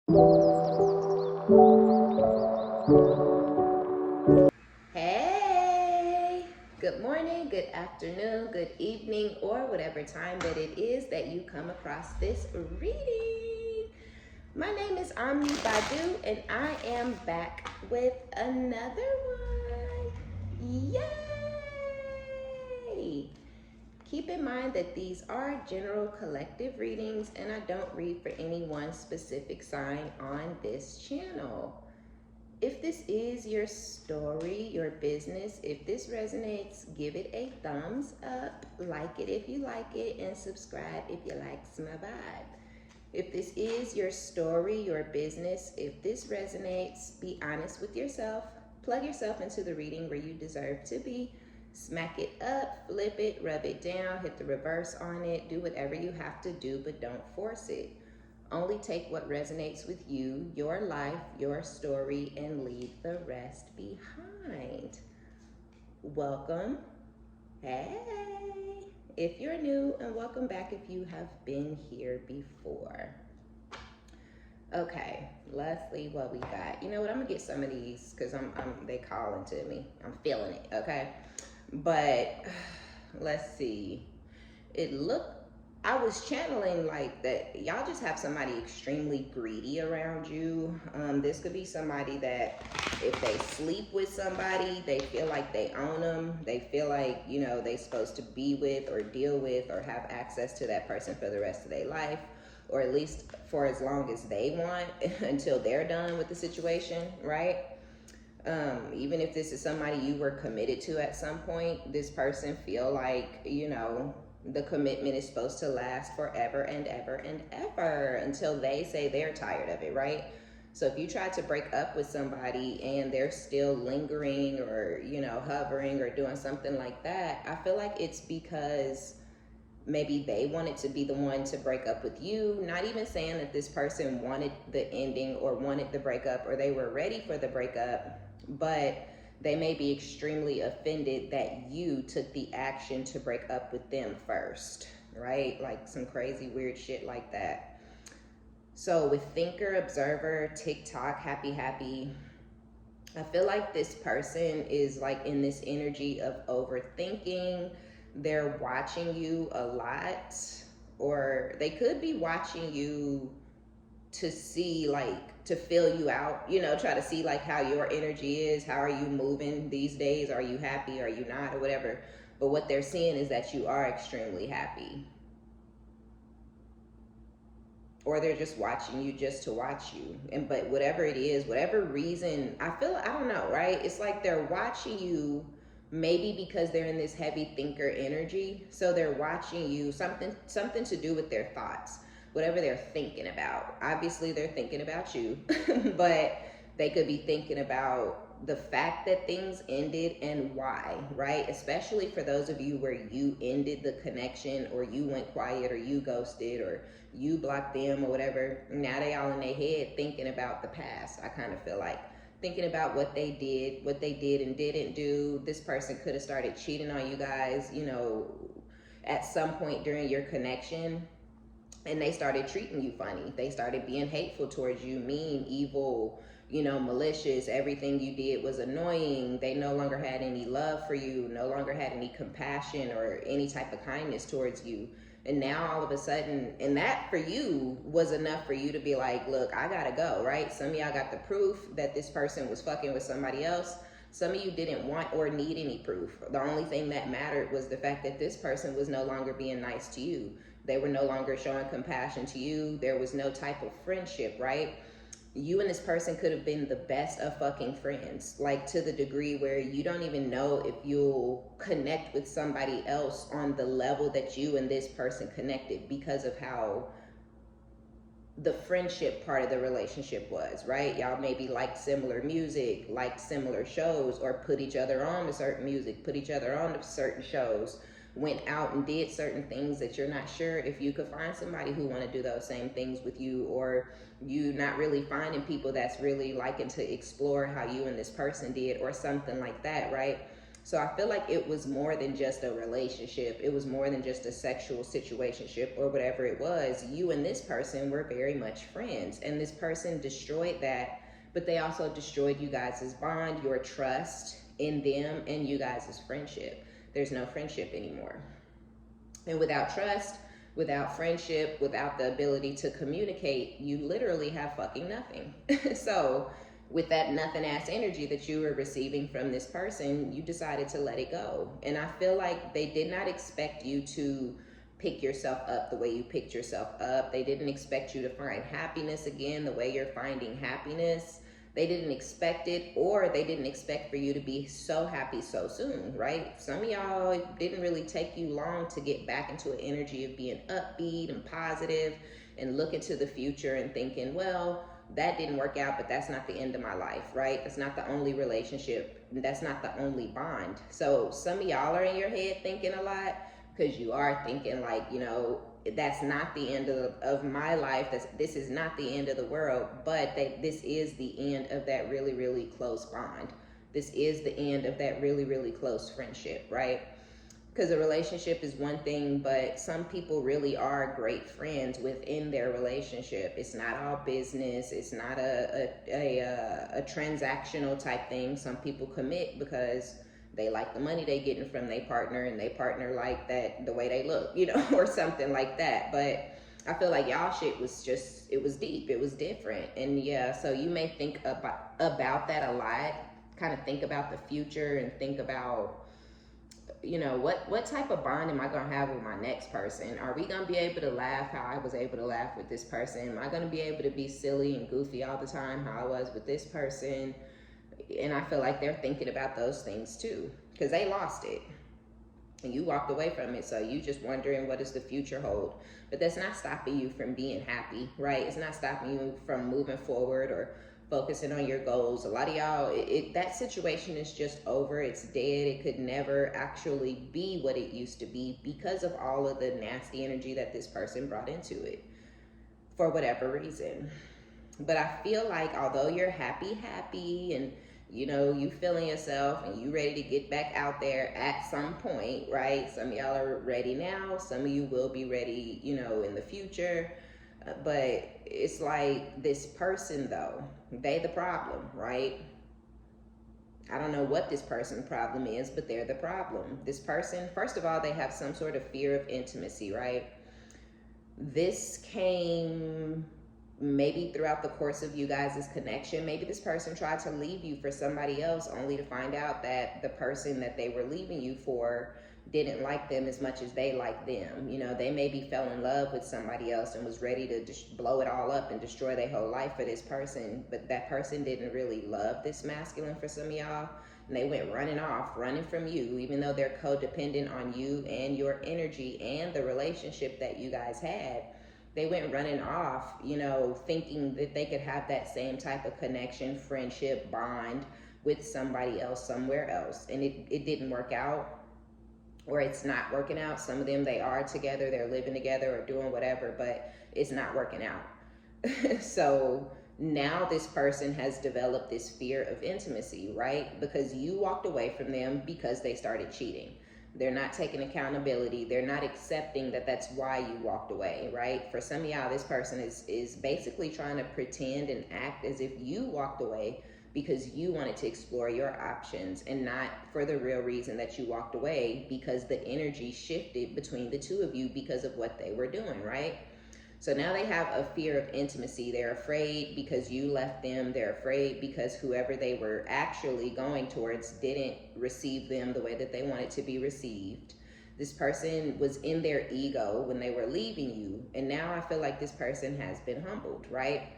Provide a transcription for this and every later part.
Hey, good morning, good afternoon, good evening, or whatever time that it is that you come across this reading. My name is OmniBadu, and I am back with another one. Yay! Keep in mind that these are general collective readings, and I don't read for any one specific sign on this channel. If this is your story, your business, if this resonates, give it a thumbs up, like it if you like it, and subscribe if you like my vibe. If this is your story, your business, if this resonates, be honest with yourself, plug yourself into the reading where you deserve to be, smack it up, flip it, rub it down, hit the reverse on it, do whatever you have to do, but don't force it. Only take what resonates with you, your life, your story, and leave the rest behind. Welcome. Hey. If you're new, and welcome back if you have been here before. Okay, let's see what we got. You know what? I'm gonna get some of these because they calling to me. I'm feeling it. Okay, but let's see. I was channeling like that. Y'all just have somebody extremely greedy around you. This could be somebody that if they sleep with somebody, they feel like they own them. They feel like, you know, they're supposed to be with or deal with or have access to that person for the rest of their life, or at least for as long as they want until they're done with the situation, right? Even if this is somebody you were committed to at some point, this person feel like, you know, the commitment is supposed to last forever and ever and ever until they say they're tired of it, right? So if you try to break up with somebody and they're still lingering or, you know, hovering or doing something like that, I feel like it's because maybe they wanted to be the one to break up with you. Not even saying that this person wanted the ending or wanted the breakup or they were ready for the breakup, but they may be extremely offended that you took the action to break up with them first, right? Like some crazy weird shit like that. So with thinker, observer, TikTok, happy, I feel like this person is like in this energy of overthinking. They're watching you a lot, or they could be watching you to see, like, to fill you out, you know, try to see like how your energy is, how are you moving these days, are you happy, are you not, or whatever. But what they're seeing is that you are extremely happy, or they're just watching you just to watch you. And but whatever it is, whatever reason, I don't know, right? It's like they're watching you maybe because they're in this heavy thinker energy. So they're watching you, something to do with their thoughts, whatever they're thinking about. Obviously they're thinking about you, but they could be thinking about the fact that things ended and why, right? Especially for those of you where you ended the connection, or you went quiet, or you ghosted, or you blocked them, or whatever. Now they all in their head thinking about the past. I kind of feel like thinking about what they did and didn't do. This person could have started cheating on you guys, you know, at some point during your connection, and they started treating you funny. They started being hateful towards you, mean, evil, you know, malicious. Everything you did was annoying. They no longer had any love for you, no longer had any compassion or any type of kindness towards you. And now all of a sudden, and that for you was enough for you to be like, look, I gotta go, right? Some of y'all got the proof that this person was fucking with somebody else. Some of you didn't want or need any proof. The only thing that mattered was the fact that this person was no longer being nice to you. They were no longer showing compassion to you. There was no type of friendship, right? You and this person could have been the best of fucking friends, like to the degree where you don't even know if you'll connect with somebody else on the level that you and this person connected, because of how the friendship part of the relationship was, right? Y'all maybe like similar music, like similar shows, or put each other on to certain music, put each other on to certain shows, went out and did certain things that you're not sure if you could find somebody who want to do those same things with you, or you not really finding people that's really liking to explore how you and this person did, or something like that, right? So I feel like it was more than just a relationship. It was more than just a sexual situationship or whatever it was. You and this person were very much friends, and this person destroyed that, but they also destroyed you guys' bond, your trust in them, and you guys' friendship. There's no friendship anymore. And without trust, without friendship, without the ability to communicate, you literally have fucking nothing. So with that nothing ass energy that you were receiving from this person, you decided to let it go. And I feel like they did not expect you to pick yourself up the way you picked yourself up. They didn't expect you to find happiness again the way you're finding happiness. They didn't expect it, or they didn't expect for you to be so happy so soon, right? Some of y'all, it didn't really take you long to get back into an energy of being upbeat and positive and look into the future and thinking, well, that didn't work out, but that's not the end of my life, right? That's not the only relationship. That's not the only bond. So some of y'all are in your head thinking a lot, because you are thinking like, you know, that's not the end of my life. This is not the end of the world, but this is the end of that really, really close bond. This is the end of that really, really close friendship, right? Because a relationship is one thing, but some people really are great friends within their relationship. It's not all business. It's not a transactional type thing. Some people commit because they like the money they getting from their partner, and they partner like that the way they look, you know, or something like that. But I feel like y'all shit was just, it was deep, it was different. And yeah, so you may think about that a lot, kind of think about the future and think about, you know, what type of bond am I gonna have with my next person? Are we gonna be able to laugh how I was able to laugh with this person? Am I gonna be able to be silly and goofy all the time how I was with this person? And I feel like they're thinking about those things too, because they lost it and you walked away from it. So you just wondering, what does the future hold? But that's not stopping you from being happy, right? It's not stopping you from moving forward or focusing on your goals. A lot of y'all, that situation is just over. It's dead. It could never actually be what it used to be because of all of the nasty energy that this person brought into it for whatever reason. But I feel like although you're happy and, you know, you feeling yourself and you ready to get back out there at some point, right? Some of y'all are ready now. Some of you will be ready, you know, in the future. But it's like this person though, they the problem, right? I don't know what this person's problem is, but they're the problem. This person, first of all, they have some sort of fear of intimacy, right? This came maybe throughout the course of you guys' connection. Maybe this person tried to leave you for somebody else only to find out that the person that they were leaving you for didn't like them as much as they liked them. You know, they maybe fell in love with somebody else and was ready to just blow it all up and destroy their whole life for this person, but that person didn't really love this masculine for some of y'all, and they went running from you, even though they're codependent on you and your energy and the relationship that you guys had. They went running off, you know, thinking that they could have that same type of connection, friendship, bond with somebody else somewhere else. And it didn't work out, or it's not working out. Some of them, they are together, they're living together or doing whatever, but it's not working out. So now this person has developed this fear of intimacy, right? Because you walked away from them because they started cheating. They're not taking accountability. They're not accepting that that's why you walked away, right? For some of y'all, this person is basically trying to pretend and act as if you walked away because you wanted to explore your options, and not for the real reason that you walked away, because the energy shifted between the two of you because of what they were doing, right? So now they have a fear of intimacy. They're afraid because you left them. They're afraid because whoever they were actually going towards didn't receive them the way that they wanted to be received. This person was in their ego when they were leaving you. And now I feel like this person has been humbled, right?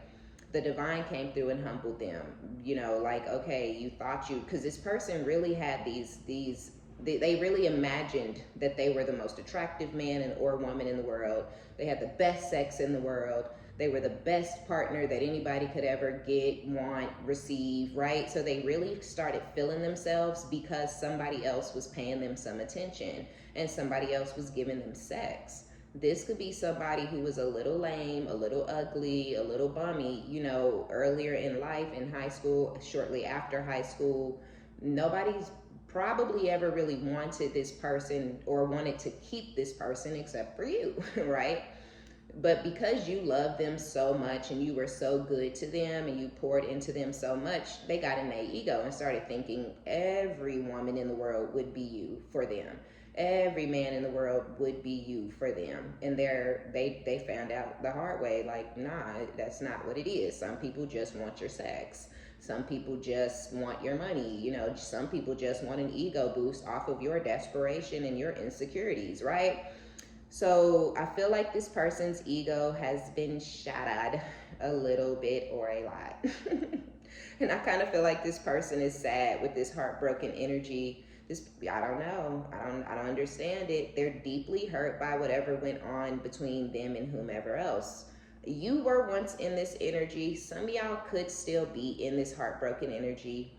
The divine came through and humbled them. You know, like, okay, you thought you, because this person really had they really imagined that they were the most attractive man and or woman in the world. They had the best sex in the world. They were the best partner that anybody could ever get, want, receive, right? So they really started feeling themselves because somebody else was paying them some attention and somebody else was giving them sex. This could be somebody who was a little lame, a little ugly, a little bummy, you know, earlier in life, in high school, shortly after high school. Nobody's probably ever really wanted this person or wanted to keep this person except for you, right? But because you love them so much and you were so good to them and you poured into them so much, they got in their ego and started thinking every woman in the world would be you for them. Every man in the world would be you for them. And they found out the hard way, like, nah, that's not what it is. Some people just want your sex. Some people just want your money. You know, some people just want an ego boost off of your desperation and your insecurities, right? So I feel like this person's ego has been shattered a little bit or a lot. And I kind of feel like this person is sad with this heartbroken energy. This, I don't know. I don't understand it. They're deeply hurt by whatever went on between them and whomever else. You were once in this energy. Some of y'all could still be in this heartbroken energy.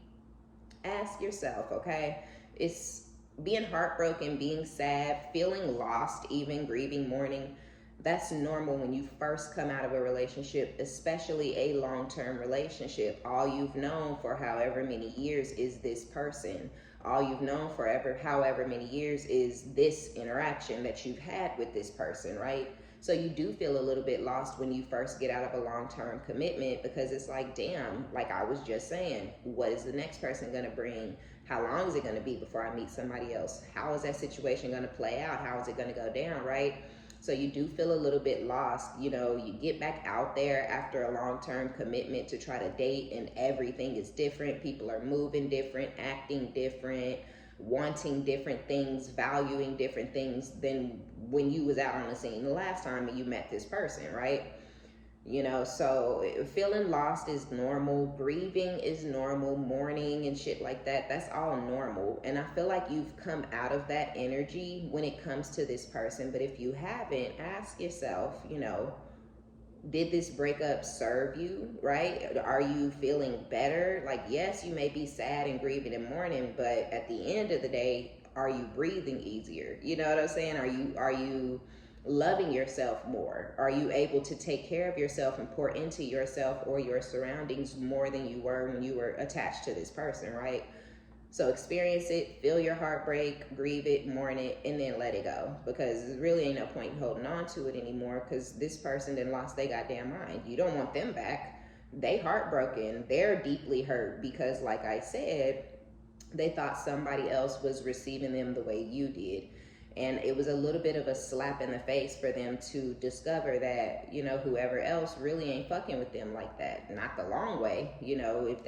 Ask yourself, okay? It's being heartbroken, being sad, feeling lost, even grieving, mourning. That's normal when you first come out of a relationship, especially a long-term relationship. All you've known for however many years is this person. All you've known forever, however many years, is this interaction that you've had with this person, right? So you do feel a little bit lost when you first get out of a long-term commitment, because it's like, damn, like I was just saying, what is the next person gonna bring? How long is it gonna be before I meet somebody else? How is that situation gonna play out? How is it gonna go down, right? So you do feel a little bit lost. You know, you get back out there after a long-term commitment to try to date, and everything is different. People are moving different, acting different, wanting different things, valuing different things than when you was out on the scene the last time and you met this person, right? You know, so feeling lost is normal, grieving is normal, mourning and shit like that, that's all normal. And I feel like you've come out of that energy when it comes to this person. But if you haven't, ask yourself, you know, did this breakup serve you, right? Are you feeling better? Like, yes, you may be sad and grieving and mourning, but at the end of the day, are you breathing easier? You know what I'm saying? Are you loving yourself more? Are you able to take care of yourself and pour into yourself or your surroundings more than you were when you were attached to this person, right? So experience it, feel your heartbreak, grieve it, mourn it, and then let it go. Because there really ain't no point in holding on to it anymore, because this person then lost their goddamn mind. You don't want them back. They heartbroken. They're deeply hurt because, like I said, they thought somebody else was receiving them the way you did. And it was a little bit of a slap in the face for them to discover that, you know, whoever else really ain't fucking with them like that. Not the long way. You know, if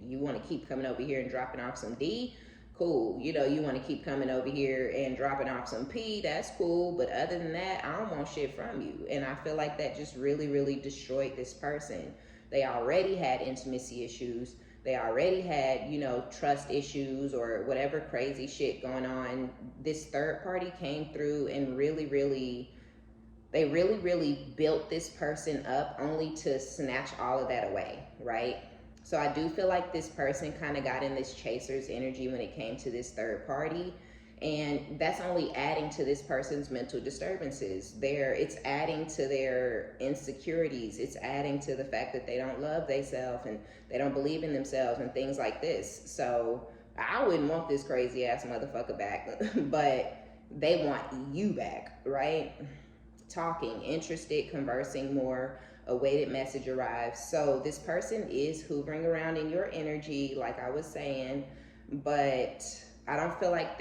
you want to keep coming over here and dropping off some D, cool. You know, you want to keep coming over here and dropping off some P, that's cool. But other than that, I don't want shit from you. And I feel like that just really, really destroyed this person. They already had intimacy issues. They already had, you know, trust issues or whatever crazy shit going on. This third party came through and they really built this person up only to snatch all of that away, right? So I do feel like this person kind of got in this chaser's energy when it came to this third party. And that's only adding to this person's mental disturbances. It's adding to their insecurities. It's adding to the fact that they don't love themselves and they don't believe in themselves and things like this. So I wouldn't want this crazy ass motherfucker back, but they want you back, right? Talking, interested, conversing more, a weighted message arrives. So this person is hoovering around in your energy, like I was saying, but I don't feel like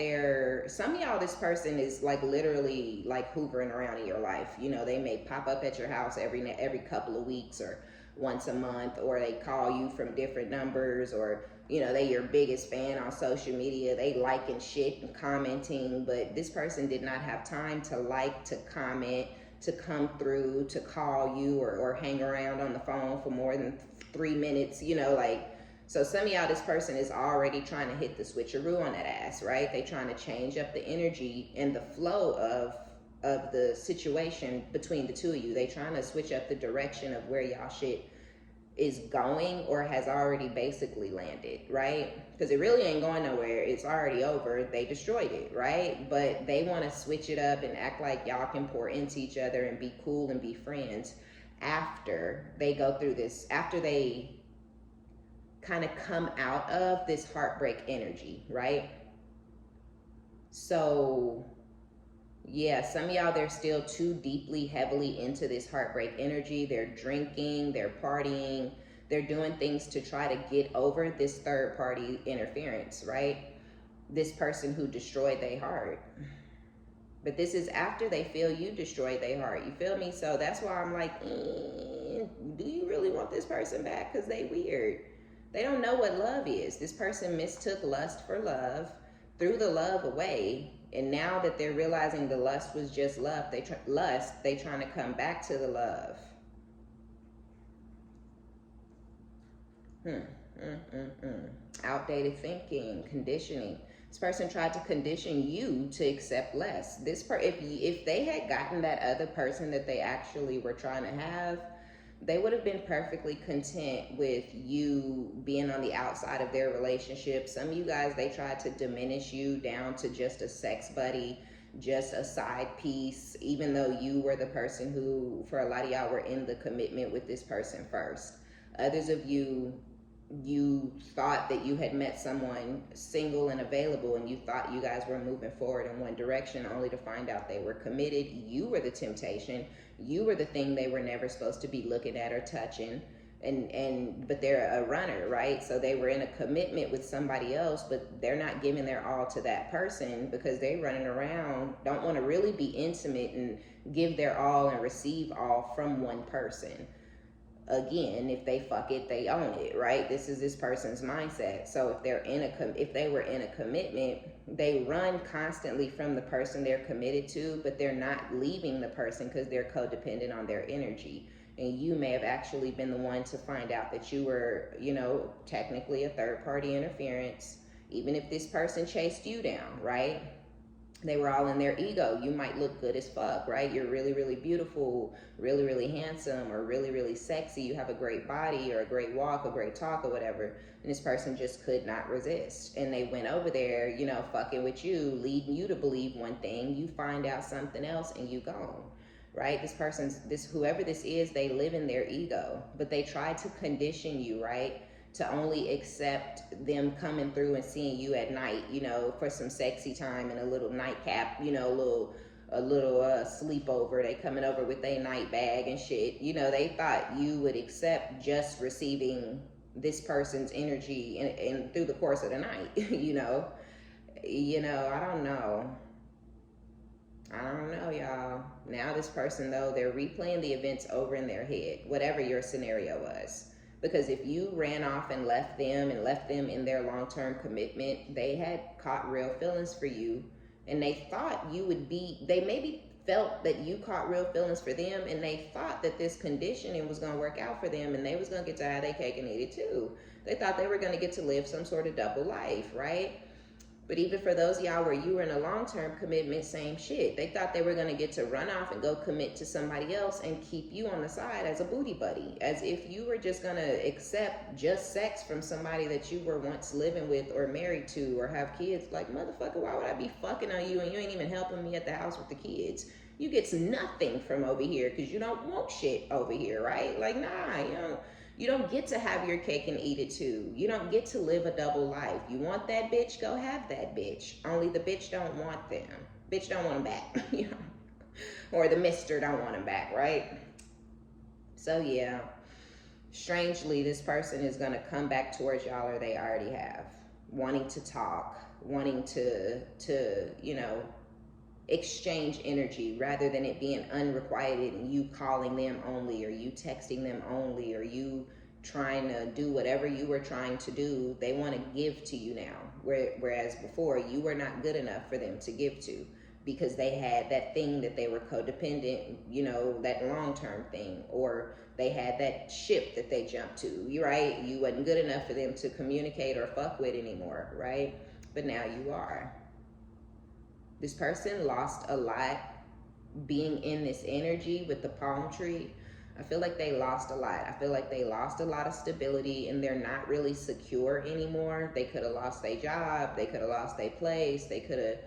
some of y'all, this person is like literally like hoovering around in your life. You know, they may pop up at your house every couple of weeks or once a month, or they call you from different numbers, or, you know, they your biggest fan on social media. They liking shit and commenting, but this person did not have time to like, to comment, to come through, to call you or hang around on the phone for more than 3 minutes, you know, like. So some of y'all, this person is already trying to hit the switcheroo on that ass, right? They trying to change up the energy and the flow of the situation between the two of you. They trying to switch up the direction of where y'all shit is going or has already basically landed, right? Because it really ain't going nowhere. It's already over. They destroyed it, right? But they want to switch it up and act like y'all can pour into each other and be cool and be friends after they go through this, after they kind of come out of this heartbreak energy, right? So yeah, some of y'all, they're still too deeply, heavily into this heartbreak energy. They're drinking, they're partying, they're doing things to try to get over this third party interference, right? This person who destroyed their heart. But this is after they feel you destroyed their heart. You feel me? So that's why I'm like, do you really want this person back? Because they weird. They don't know what love is. This person mistook lust for love, threw the love away, and now that they're realizing the lust was just love, they trying to come back to the love. Outdated thinking, conditioning. This person tried to condition you to accept less. If they had gotten that other person that they actually were trying to have, they would have been perfectly content with you being on the outside of their relationship. Some of you guys, they tried to diminish you down to just a sex buddy, just a side piece, even though you were the person who, for a lot of y'all, were in the commitment with this person first. Others of you, you thought that you had met someone single and available, and you thought you guys were moving forward in one direction, only to find out they were committed. You were the temptation. You were the thing they were never supposed to be looking at or touching. But they're a runner, right? So they were in a commitment with somebody else, but they're not giving their all to that person because they running around, don't want to really be intimate and give their all and receive all from one person. Again, if they fuck it, they own it, right? This is this person's mindset. So if they were in a commitment, they run constantly from the person they're committed to, but they're not leaving the person because they're codependent on their energy. And you may have actually been the one to find out that you were, technically a third party interference, even if this person chased you down, right? They were all in their ego. You might look good as fuck, right? You're really, really beautiful, really, really handsome, or really, really sexy. You have a great body or a great walk, a great talk or whatever. And this person just could not resist. And they went over there, fucking with you, leading you to believe one thing. You find out something else and you gone, right? Whoever this is, they live in their ego, but they try to condition you, right? To only accept them coming through and seeing you at night, for some sexy time and a little nightcap, a little sleepover. They coming over with their night bag and shit. They thought you would accept just receiving this person's energy and through the course of the night. I don't know, y'all. Now this person, though, they're replaying the events over in their head, whatever your scenario was. Because if you ran off and left them in their long-term commitment, they had caught real feelings for you. And they thought they maybe felt that you caught real feelings for them, and they thought that this conditioning was going to work out for them, and they was going to get to have their cake and eat it too. They thought they were going to get to live some sort of double life, right? But even for those of y'all where you were in a long-term commitment, same shit. They thought they were going to get to run off and go commit to somebody else and keep you on the side as a booty buddy. As if you were just going to accept just sex from somebody that you were once living with or married to or have kids. Like, motherfucker, why would I be fucking on you and you ain't even helping me at the house with the kids? You get nothing from over here because you don't want shit over here, right? Like, nah, you don't get to have your cake and eat it too. You don't get to live a double life. You want that bitch, go have that bitch. Only the bitch don't want them. Bitch don't want them back. Or the mister don't want them back, right? So yeah, strangely, this person is going to come back towards y'all, or they already have, wanting to talk, wanting to exchange energy rather than it being unrequited and you calling them only, or you texting them only, or you trying to do whatever you were trying to do. They want to give to you now, whereas before you were not good enough for them to give to, because they had that thing that they were codependent, that long-term thing, or they had that ship that they jumped to. You right? You wasn't good enough for them to communicate or fuck with anymore, right? But now you are. This person lost a lot being in this energy with the palm tree. I feel like they lost a lot. I feel like they lost a lot of stability and they're not really secure anymore. They could have lost their job. They could have lost their place. They could have,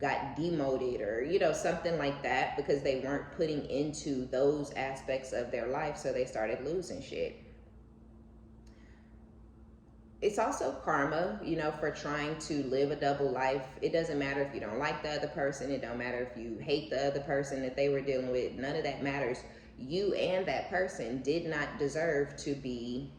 got demoted or, something like that, because they weren't putting into those aspects of their life. So they started losing shit. it's also karma, for trying to live a double life. It doesn't matter if you don't like the other person. It don't matter if you hate the other person that they were dealing with. None of that matters. You and that person did not deserve to be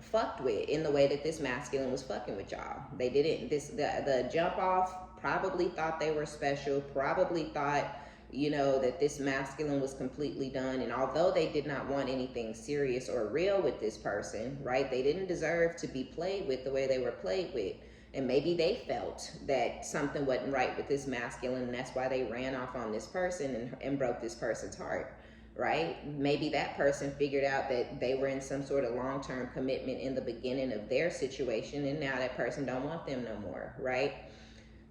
fucked with in the way that this masculine was fucking with y'all. They didn't. The jump off probably thought they were special, probably thought, that this masculine was completely done. And although they did not want anything serious or real with this person, right, they didn't deserve to be played with the way they were played with. And maybe they felt that something wasn't right with this masculine, and that's why they ran off on this person and broke this person's heart, right? Maybe that person figured out that they were in some sort of long-term commitment in the beginning of their situation, and now that person don't want them no more, right?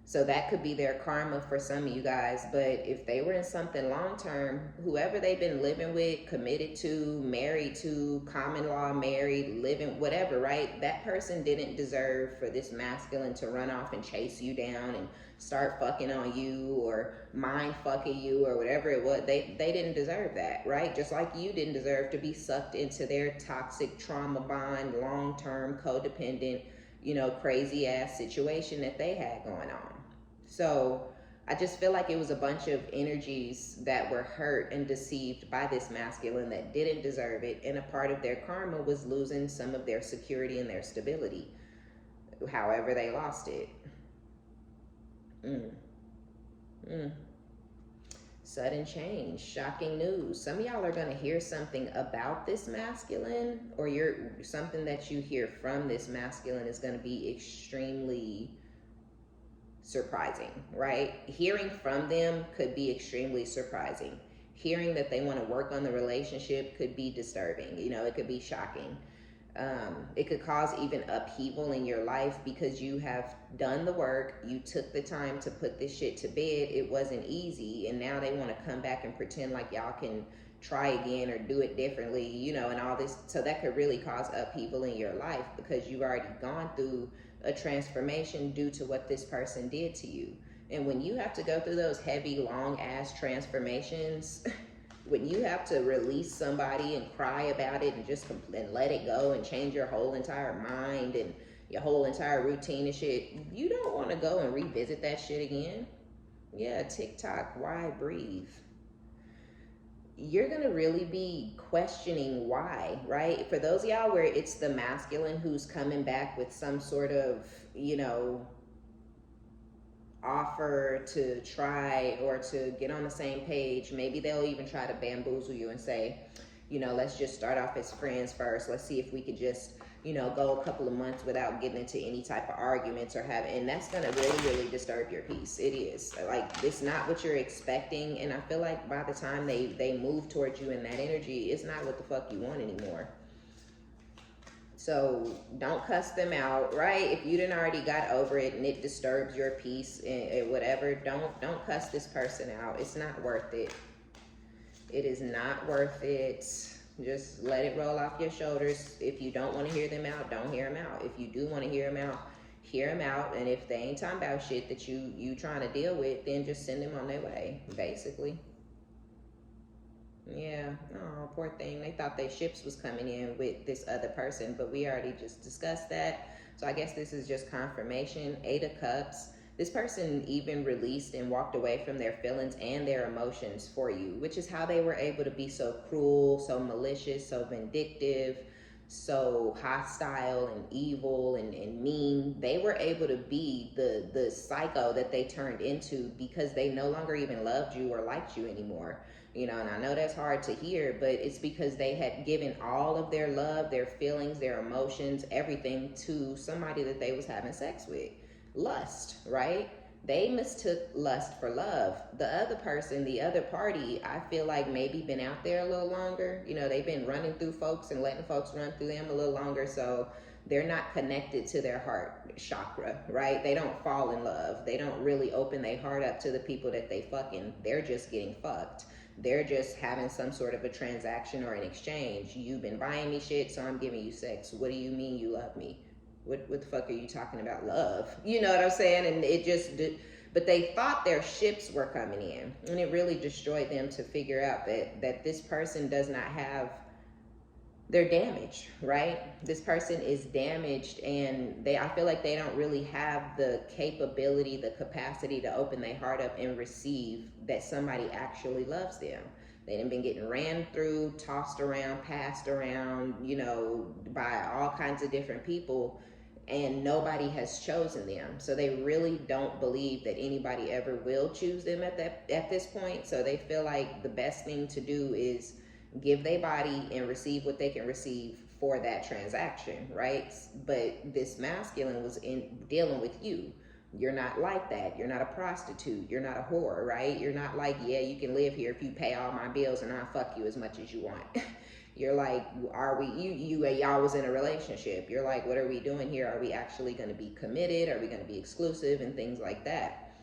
So that could be their karma for some of you guys. But if they were in something long-term, whoever they've been living with, committed to, married to, common law married, living, whatever, right? That person didn't deserve for this masculine to run off and chase you down and start fucking on you or mind fucking you or whatever it was. They didn't deserve that, right? Just like you didn't deserve to be sucked into their toxic trauma bond, long-term, codependent, crazy ass situation that they had going on. So I just feel like it was a bunch of energies that were hurt and deceived by this masculine that didn't deserve it. And a part of their karma was losing some of their security and their stability, however they lost it. Sudden change, shocking news. Some of y'all are going to hear something about this masculine, or something that you hear from this masculine is going to be extremely surprising, right? Hearing from them could be extremely surprising. Hearing that they want to work on the relationship could be disturbing. It could be shocking. It could cause even upheaval in your life because you have done the work. You took the time to put this shit to bed. It wasn't easy. And now they want to come back and pretend like y'all can try again or do it differently, and all this. So that could really cause upheaval in your life because you've already gone through a transformation due to what this person did to you. And when you have to go through those heavy, long ass transformations, when you have to release somebody and cry about it and just and let it go and change your whole entire mind and your whole entire routine and shit, you don't want to go and revisit that shit again. Yeah, TikTok, why breathe? You're going to really be questioning why, right? For those of y'all where it's the masculine who's coming back with some sort of, offer to try or to get on the same page. Maybe they'll even try to bamboozle you and say, let's just start off as friends first. Let's see if we could just, go a couple of months without getting into any type of arguments and that's going to really, really disturb your peace. It is. Like, it's not what you're expecting. And I feel like by the time they move towards you in that energy, it's not what the fuck you want anymore. So don't cuss them out, right? If you didn't already got over it and it disturbs your peace and whatever, don't cuss this person out. It's not worth it. It is not worth it. Just let it roll off your shoulders. If you don't want to hear them out, don't hear them out. If you do want to hear them out. And if they ain't talking about shit that you trying to deal with, then just send them on their way, basically. Yeah, oh, poor thing. They thought their ships was coming in with this other person, but we already just discussed that. So I guess this is just confirmation. 8 of Cups. This person even released and walked away from their feelings and their emotions for you, which is how they were able to be so cruel, so malicious, so vindictive, so hostile and evil and mean. They were able to be the psycho that they turned into because they no longer even loved you or liked you anymore. And I know that's hard to hear, but it's because they had given all of their love, their feelings, their emotions, everything to somebody that they was having sex with. Lust, right? They mistook lust for love. The other person, the other party, I feel like maybe been out there a little longer. They've been running through folks and letting folks run through them a little longer, so they're not connected to their heart chakra, right? They don't fall in love. They don't really open their heart up to the people that they fucking. They're just getting fucked. They're just having some sort of a transaction or an exchange. You've been buying me shit, so I'm giving you sex. What do you mean you love me? What the fuck are you talking about? Love? You know what I'm saying? And it just did. But they thought their ships were coming in, and it really destroyed them to figure out that this person does not have they're damaged, right? This person is damaged, and I feel like they don't really have the capability, the capacity to open their heart up and receive that somebody actually loves them. They done been getting ran through, tossed around, passed around, by all kinds of different people, and nobody has chosen them. So they really don't believe that anybody ever will choose them at this point. So they feel like the best thing to do is give their body and receive what they can receive for that transaction, right? But this masculine was in dealing with you. You're not like that. You're not a prostitute. You're not a whore, right? You're not like, yeah, you can live here if you pay all my bills and I'll fuck you as much as you want. You're like, are we, y'all was in a relationship. You're like, what are we doing here? Are we actually going to be committed? Are we going to be exclusive and things like that?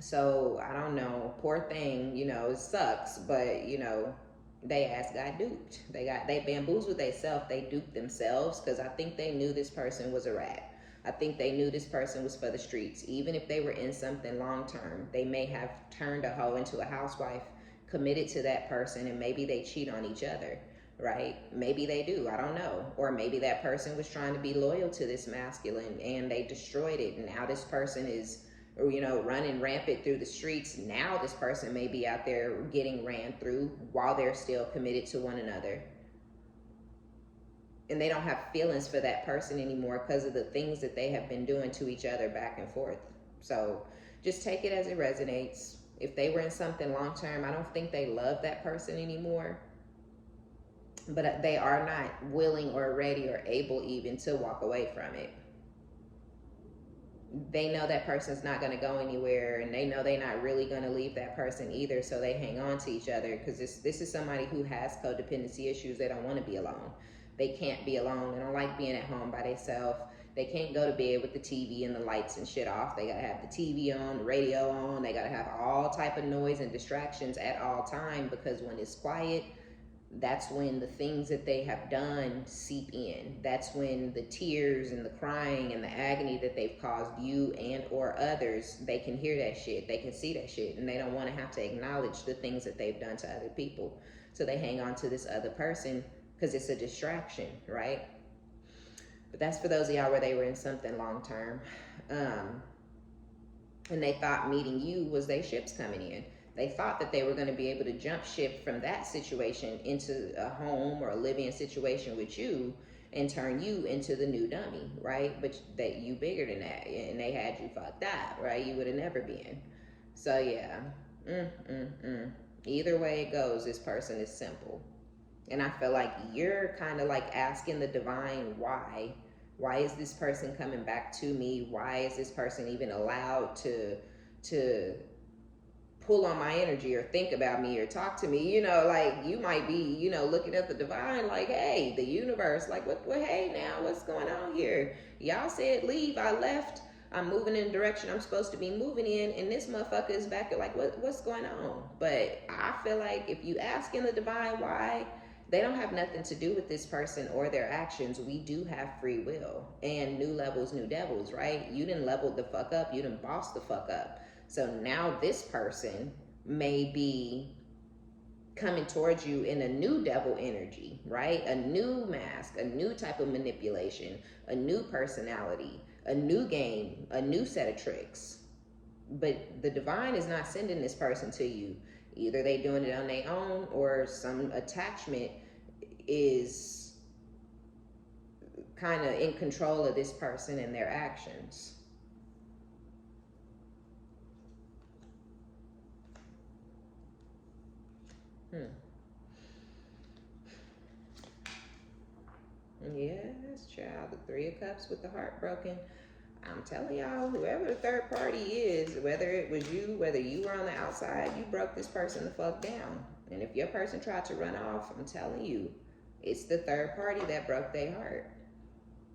So I don't know, poor thing, it sucks, but they ass got duped. They bamboozled themselves. They duped themselves because I think they knew this person was a rat. I think they knew this person was for the streets. Even if they were in something long term, they may have turned a hoe into a housewife, committed to that person, and maybe they cheat on each other, right? Maybe they do. I don't know. Or maybe that person was trying to be loyal to this masculine and they destroyed it. And now this person is, running rampant through the streets. Now this person may be out there getting ran through while they're still committed to one another. And they don't have feelings for that person anymore because of the things that they have been doing to each other back and forth. So just take it as it resonates. If they were in something long term, I don't think they love that person anymore. But they are not willing or ready or able even to walk away from it. They know that person's not going to go anywhere, and they know they're not really going to leave that person either, so they hang on to each other because this is somebody who has codependency issues. They don't want to be alone. They can't be alone. They don't like being at home by themselves. They can't go to bed with the TV and the lights and shit off. They got to have the TV on, the radio on. They got to have all type of noise and distractions at all time, because when it's quiet, that's when the things that they have done seep in. That's when the tears and the crying and the agony that they've caused you and or others, they can hear that shit, they can see that shit, and they don't want to have to acknowledge the things that they've done to other people. So they hang on to this other person because it's a distraction, right? But that's for those of y'all where they were in something long term, and they thought meeting you was their ships coming in. They thought that they were going to be able to jump ship from that situation into a home or a living situation with you and turn you into the new dummy, right? But that you bigger than that, and they had you fucked up, right? You would have never been. So yeah, either way it goes, this person is simple. And I feel like you're kind of like asking the divine why. Why is this person coming back to me? Why is this person even allowed to pull on my energy or think about me or talk to me? Like you might be, looking at the divine like, hey, the universe, like, what, hey, now what's going on here? Y'all said leave, I left, I'm moving in the direction I'm supposed to be moving in, and this motherfucker is back at like, what's going on? But I feel like if you ask in the divine why, they don't have nothing to do with this person or their actions. We do have free will, and new levels, new devils, right? You done leveled the fuck up, you done bossed the fuck up. So now this person may be coming towards you in a new devil energy, right? A new mask, a new type of manipulation, a new personality, a new game, a new set of tricks. But the divine is not sending this person to you. Either they doing it on their own, or some attachment is kind of in control of this person and their actions. Yes, child, the Three of Cups with the heart broken. I'm telling y'all, whoever the third party is, whether it was you, whether you were on the outside, you broke this person the fuck down. And if your person tried to run off, I'm telling you, it's the third party that broke their heart.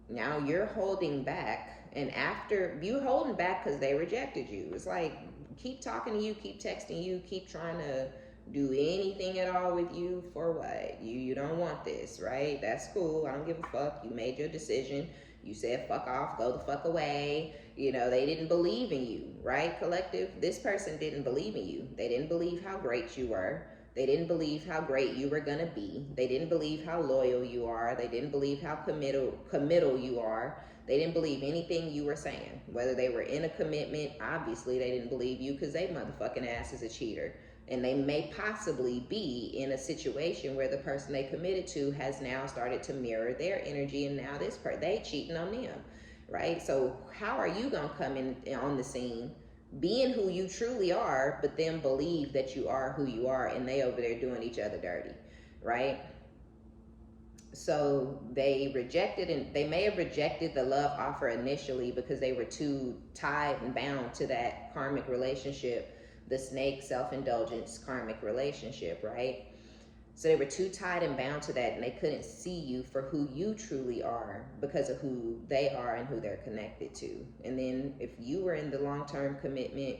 Now you're holding back, and after you're holding back because they rejected you. It's like, keep talking to you, keep texting you, keep trying to do anything at all with you for what? You don't want this, right? That's cool. I don't give a fuck. You made your decision. You said fuck off, go the fuck away. They didn't believe in you, right, collective? This person didn't believe in you. They didn't believe how great you were. They didn't believe how great you were going to be. They didn't believe how loyal you are. They didn't believe how committal you are. They didn't believe anything you were saying. Whether they were in a commitment, obviously they didn't believe you because they motherfucking ass is a cheater. And they may possibly be in a situation where the person they committed to has now started to mirror their energy, and now they cheating on them, right? So how are you gonna come in on the scene being who you truly are, but then believe that you are who you are, and they over there doing each other dirty, right? So they rejected, and they may have rejected the love offer initially because they were too tied and bound to that karmic relationship, the snake self-indulgence karmic relationship, right? So they were too tied and bound to that, and they couldn't see you for who you truly are because of who they are and who they're connected to. And then if you were in the long-term commitment,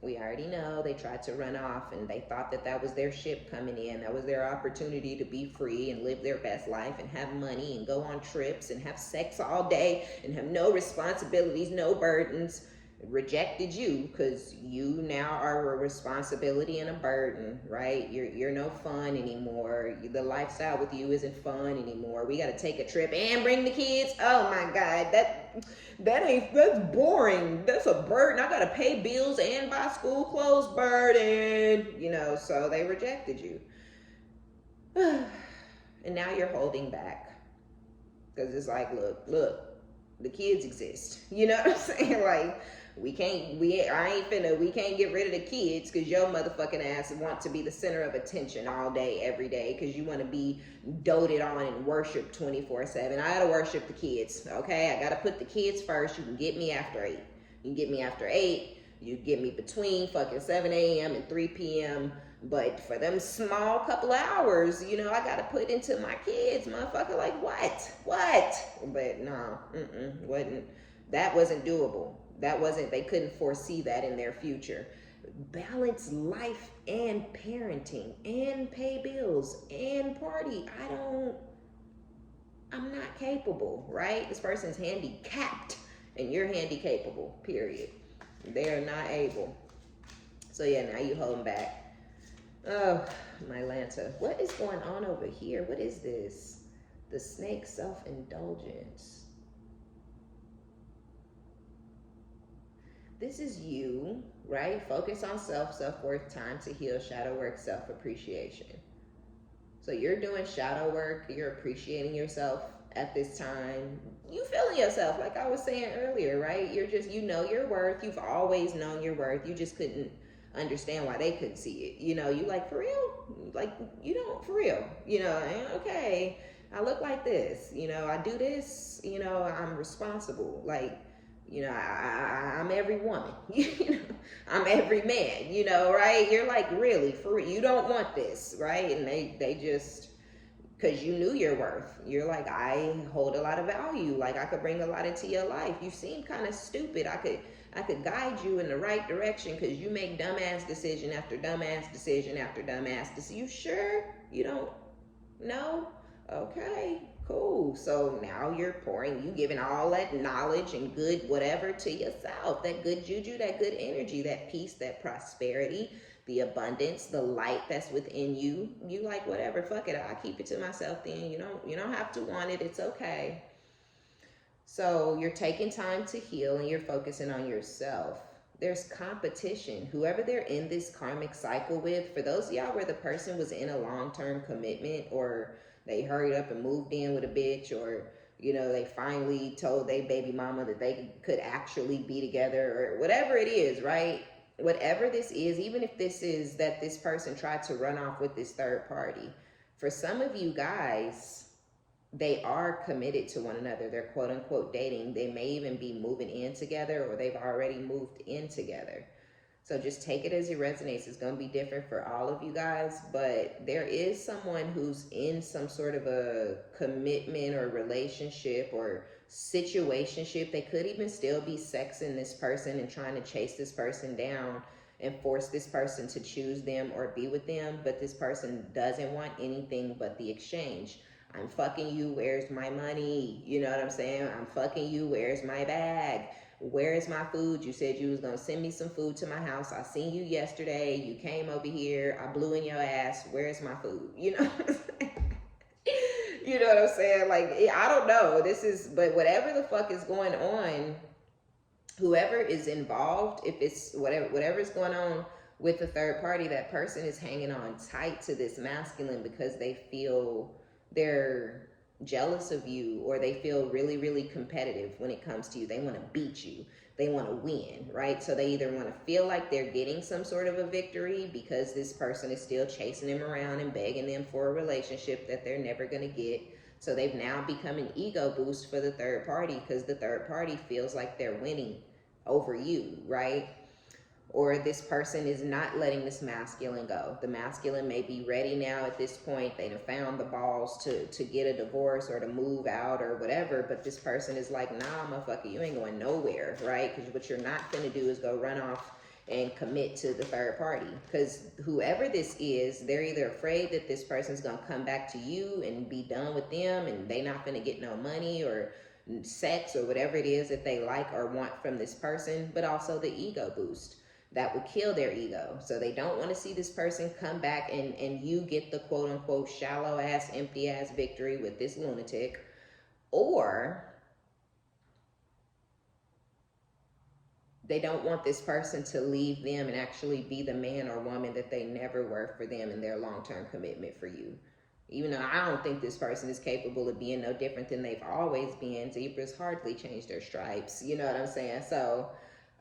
we already know they tried to run off, and they thought that that was their ship coming in. That was their opportunity to be free and live their best life and have money and go on trips and have sex all day and have no responsibilities, no burdens. Rejected you because you now are a responsibility and a burden, right? You're no fun anymore. The lifestyle with you isn't fun anymore. We got to take a trip and bring the kids. Oh my God, that's boring. That's a burden. I got to pay bills and buy school clothes. Burden, So they rejected you, and now you're holding back because it's like, look, the kids exist. You know what I'm saying? Like, we can't get rid of the kids because your motherfucking ass want to be the center of attention all day, every day, because you want to be doted on and worshiped 24/7. I gotta worship the kids, okay? I gotta put the kids first. You can get me after 8. You can get me after 8. You can get me between fucking 7 a.m. and 3 p.m. But for them small couple of hours, I gotta put into my kids, motherfucker. Like, what? But no, that wasn't doable. They couldn't foresee that in their future. Balance life and parenting and pay bills and party. I'm not capable, right? This person's handicapped and you're handicapable, period. They are not able. So yeah, now you holding back. Oh, my Lanta. What is going on over here? What is this? The snake self-indulgence. This is you, right? Focus on self-worth, time to heal, shadow work, self-appreciation. So you're doing shadow work, you're appreciating yourself at this time. You feeling yourself, like I was saying earlier, right? You're just, your worth. You've always known your worth. You just couldn't understand why they couldn't see it. You like, for real? Like, you don't, for real. Okay, I look like this. I do this. I'm responsible. Like, I'm every woman, I'm every man, right? You're like, really, for real, you don't want this, right? And they just, because you knew your worth. You're like, I hold a lot of value. Like, I could bring a lot into your life. You seem kind of stupid. I could guide you in the right direction because you make dumbass decision after dumbass decision after dumbass decision. You sure you don't know? Okay. Cool. So now you giving all that knowledge and good whatever to yourself, that good juju, that good energy, that peace, that prosperity, the abundance, the light that's within you. You like, whatever, fuck it, I'll keep it to myself then. You don't have to want it. It's okay. So you're taking time to heal and you're focusing on yourself. There's competition. Whoever they're in this karmic cycle with, for those of y'all where the person was in a long-term commitment, or they hurried up and moved in with a bitch, or they finally told their baby mama that they could actually be together, or whatever it is, right? Whatever this is, even if this is that this person tried to run off with this third party, for some of you guys, they are committed to one another. They're quote unquote dating. They may even be moving in together, or they've already moved in together. So just take it as it resonates. It's going to be different for all of you guys, but there is someone who's in some sort of a commitment or relationship or situationship. They could even still be sexing this person and trying to chase this person down and force this person to choose them or be with them, but this person doesn't want anything but the exchange. I'm fucking you, where's my money? You know what I'm saying? I'm fucking you, where's my bag? Where is my food? You said you was going to send me some food to my house. I seen you yesterday. You came over here. I blew in your ass. Where is my food? You know what I'm saying? You know what I'm saying? Like, I don't know. But whatever the fuck is going on, whoever is involved, if it's whatever's going on with the third party, that person is hanging on tight to this masculine because they feel they're jealous of you, or they feel really, really competitive when it comes to you. They want to beat you. They want to win, right? So they either want to feel like they're getting some sort of a victory because this person is still chasing them around and begging them for a relationship that they're never going to get. So they've now become an ego boost for the third party because the third party feels like they're winning over you, right? Or this person is not letting this masculine go. The masculine may be ready now at this point. They have found the balls to get a divorce or to move out or whatever, but this person is like, nah, motherfucker, you ain't going nowhere, right? Because what you're not going to do is go run off and commit to the third party. Because whoever this is, they're either afraid that this person's going to come back to you and be done with them, and they not going to get no money or sex or whatever it is that they like or want from this person, but also the ego boost that would kill their ego. So they don't want to see this person come back and you get the quote unquote shallow ass, empty ass victory with this lunatic. Or they don't want this person to leave them and actually be the man or woman that they never were for them in their long-term commitment for you. Even though I don't think this person is capable of being no different than they've always been. Zebras hardly change their stripes. You know what I'm saying? So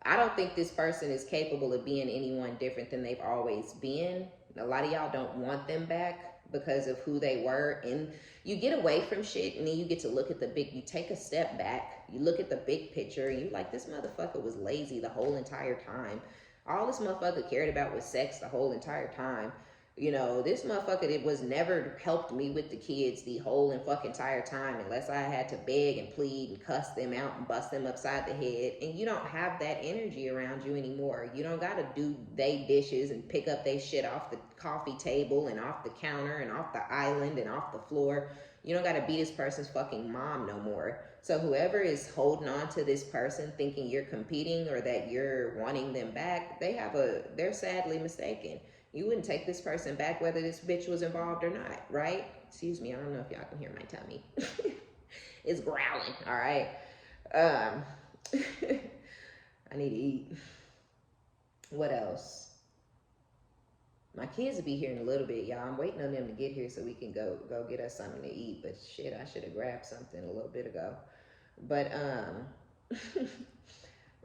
I don't think this person is capable of being anyone different than they've always been. A lot of y'all don't want them back because of who they were. And you get away from shit, and then you get to look at you take a step back, you look at the big picture, and you're like, this motherfucker was lazy the whole entire time. All this motherfucker cared about was sex the whole entire time. You know, this motherfucker, it was never helped me with the kids the whole and fucking entire time unless I had to beg and plead and cuss them out and bust them upside the head. And you don't have that energy around you anymore. You don't got to do they dishes and pick up they shit off the coffee table and off the counter and off the island and off the floor. You don't got to be this person's fucking mom no more. So whoever is holding on to this person thinking you're competing or that you're wanting them back, they're sadly mistaken. You wouldn't take this person back whether this bitch was involved or not, right? Excuse me, I don't know if y'all can hear my tummy. It's growling, all right? I need to eat. What else? My kids will be here in a little bit, y'all. I'm waiting on them to get here so we can go get us something to eat. But shit, I should have grabbed something a little bit ago. But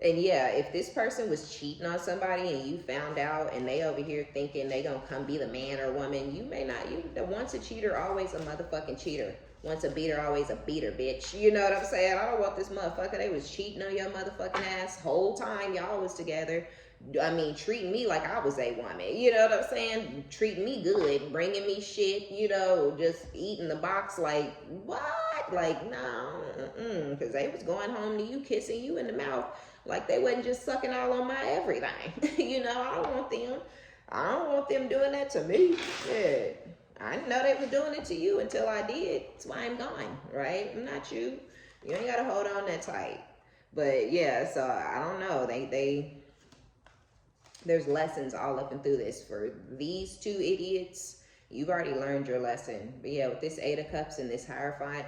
and yeah, if this person was cheating on somebody and you found out and they over here thinking they gonna come be the man or woman, you may not. Once a cheater, always a motherfucking cheater. Once a beater, always a beater, bitch. You know what I'm saying? I don't want this motherfucker. They was cheating on your motherfucking ass whole time y'all was together. I mean, treating me like I was a woman. You know what I'm saying? Treating me good, bringing me shit, you know, just eating the box like, what? Like, no, because they was going home to you, kissing you in the mouth like they wasn't just sucking all on my everything. You know, I don't want them doing that to me. Shit. I didn't know they were doing it to you until I did. That's why I'm gone, right? I'm not you. You ain't got to hold on that tight. But yeah, so I don't know. There's lessons all up and through this. For these two idiots, you've already learned your lesson. But yeah, with this Eight of Cups and this Hierophant,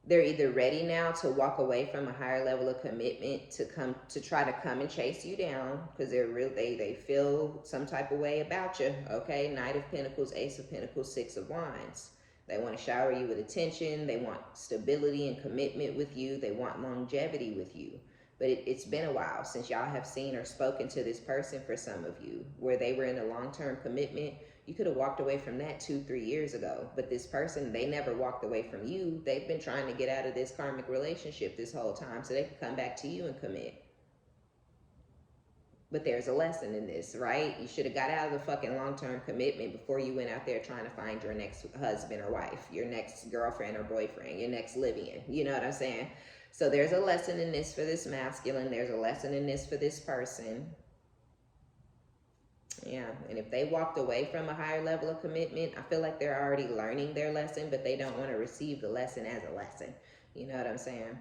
they're either ready now to walk away from a higher level of commitment to try to come and chase you down because they feel some type of way about you. Okay, Knight of Pentacles, Ace of Pentacles, Six of Wands. They want to shower you with attention. They want stability and commitment with you. They want longevity with you. But it's been a while since y'all have seen or spoken to this person for some of you, where they were in a long-term commitment. You could have walked away from that 2-3 years ago. But this person, they never walked away from you. They've been trying to get out of this karmic relationship this whole time so they can come back to you and commit. But there's a lesson in this, right? You should have got out of the fucking long-term commitment before you went out there trying to find your next husband or wife, your next girlfriend or boyfriend, your next live-in. You know what I'm saying? So there's a lesson in this for this masculine. There's a lesson in this for this person. Yeah, and if they walked away from a higher level of commitment, I feel like they're already learning their lesson, but they don't want to receive the lesson as a lesson. You know what I'm saying?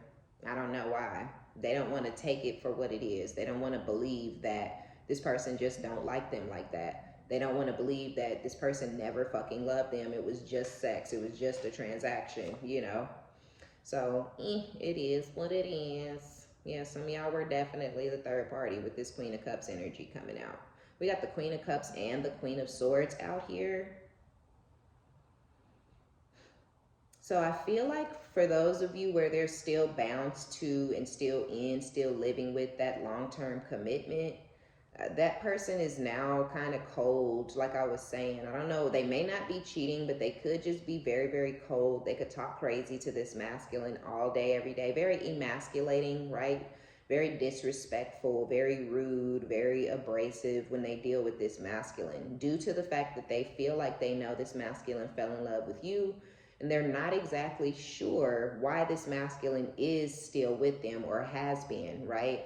I don't know why. They don't want to take it for what it is. They don't want to believe that this person just don't like them like that. They don't want to believe that this person never fucking loved them. It was just sex. It was just a transaction, you know? So, it is what it is. Yeah, some of y'all were definitely the third party with this Queen of Cups energy coming out. We got the Queen of Cups and the Queen of Swords out here. So I feel like for those of you where they're still bound to and still living with that long-term commitment, that person is now kind of cold. Like I was saying, I don't know, they may not be cheating, but they could just be very, very cold. They could talk crazy to this masculine all day, every day. Very emasculating, right? Very disrespectful, very rude, very abrasive when they deal with this masculine, due to the fact that they feel like they know this masculine fell in love with you, and they're not exactly sure why this masculine is still with them or has been, right?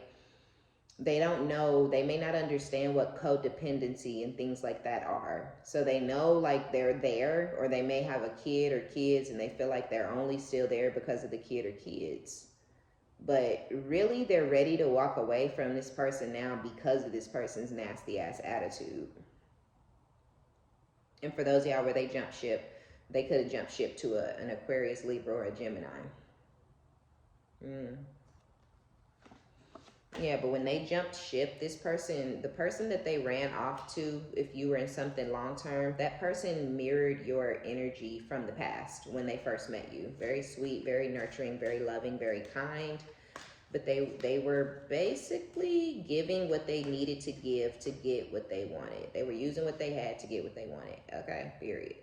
They don't know, they may not understand what codependency and things like that are. So they know like they're there, or they may have a kid or kids and they feel like they're only still there because of the kid or kids. But really, they're ready to walk away from this person now because of this person's nasty ass attitude. And for those of y'all where they jump ship, they could have jumped ship to an Aquarius, Libra, or a Gemini. Yeah, but when they jumped ship, this person, the person that they ran off to, if you were in something long term, that person mirrored your energy from the past when they first met you. Very sweet, very nurturing, very loving, very kind. But they were basically giving what they needed to give to get what they wanted. They were using what they had to get what they wanted. Okay, period.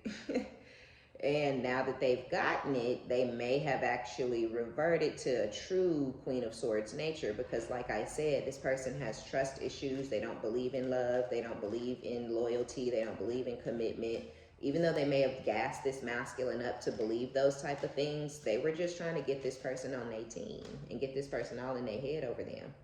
And now that they've gotten it, they may have actually reverted to a true Queen of Swords nature, because like I said, this person has trust issues. They don't believe in love. They don't believe in loyalty. They don't believe in commitment. Even though they may have gassed this masculine up to believe those type of things, they were just trying to get this person on their team and get this person all in their head over them.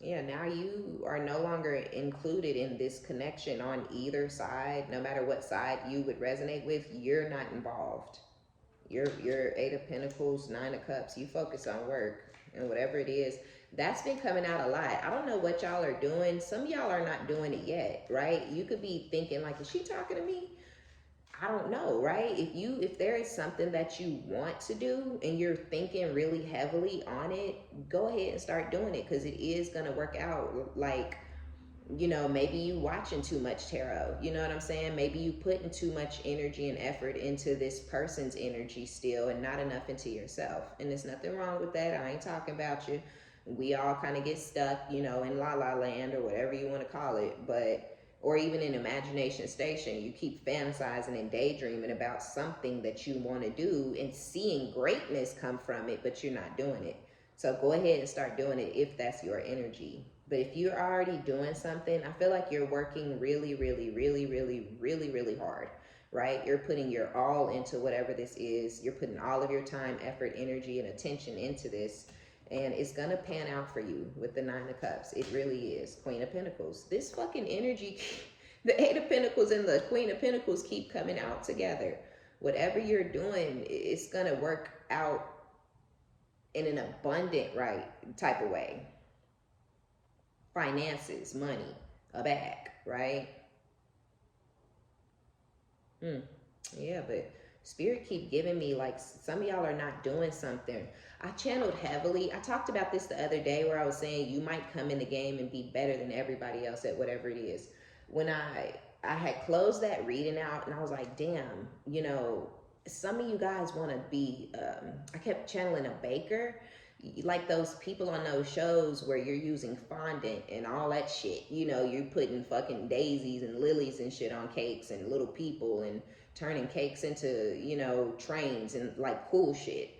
Yeah, now you are no longer included in this connection on either side. No matter what side you would resonate with, you're not involved. You're Eight of Pentacles, Nine of Cups. You focus on work and whatever it is. That's been coming out a lot. I don't know what y'all are doing. Some of y'all are not doing it yet, right? You could be thinking like, is she talking to me? I don't know, right? If there is something that you want to do and you're thinking really heavily on it, go ahead and start doing it, because it is going to work out. Like, you know, maybe you watching too much tarot, you know what I'm saying? Maybe you putting too much energy and effort into this person's energy still and not enough into yourself. And there's nothing wrong with that. I ain't talking about you. We all kind of get stuck, you know, in la la land or whatever you want to call it. But or even in imagination station, you keep fantasizing and daydreaming about something that you want to do and seeing greatness come from it, but you're not doing it. So go ahead and start doing it if that's your energy. But if you're already doing something, I feel like you're working really, really, really, really, really, really hard, right? You're putting your all into whatever this is. You're putting all of your time, effort, energy, and attention into this. And it's going to pan out for you with the Nine of Cups. It really is. Queen of Pentacles. This fucking energy, the Eight of Pentacles and the Queen of Pentacles keep coming out together. Whatever you're doing, it's going to work out in an abundant, right, type of way. Finances, money, a bag, right? Yeah, but Spirit keep giving me like some of y'all are not doing something. I channeled heavily. I talked about this the other day where I was saying you might come in the game and be better than everybody else at whatever it is. When I had closed that reading out and I was like, damn, you know, some of you guys want to be, I kept channeling a baker, like those people on those shows where you're using fondant and all that shit. You know, you're putting fucking daisies and lilies and shit on cakes and little people and turning cakes into, you know, trains and like cool shit.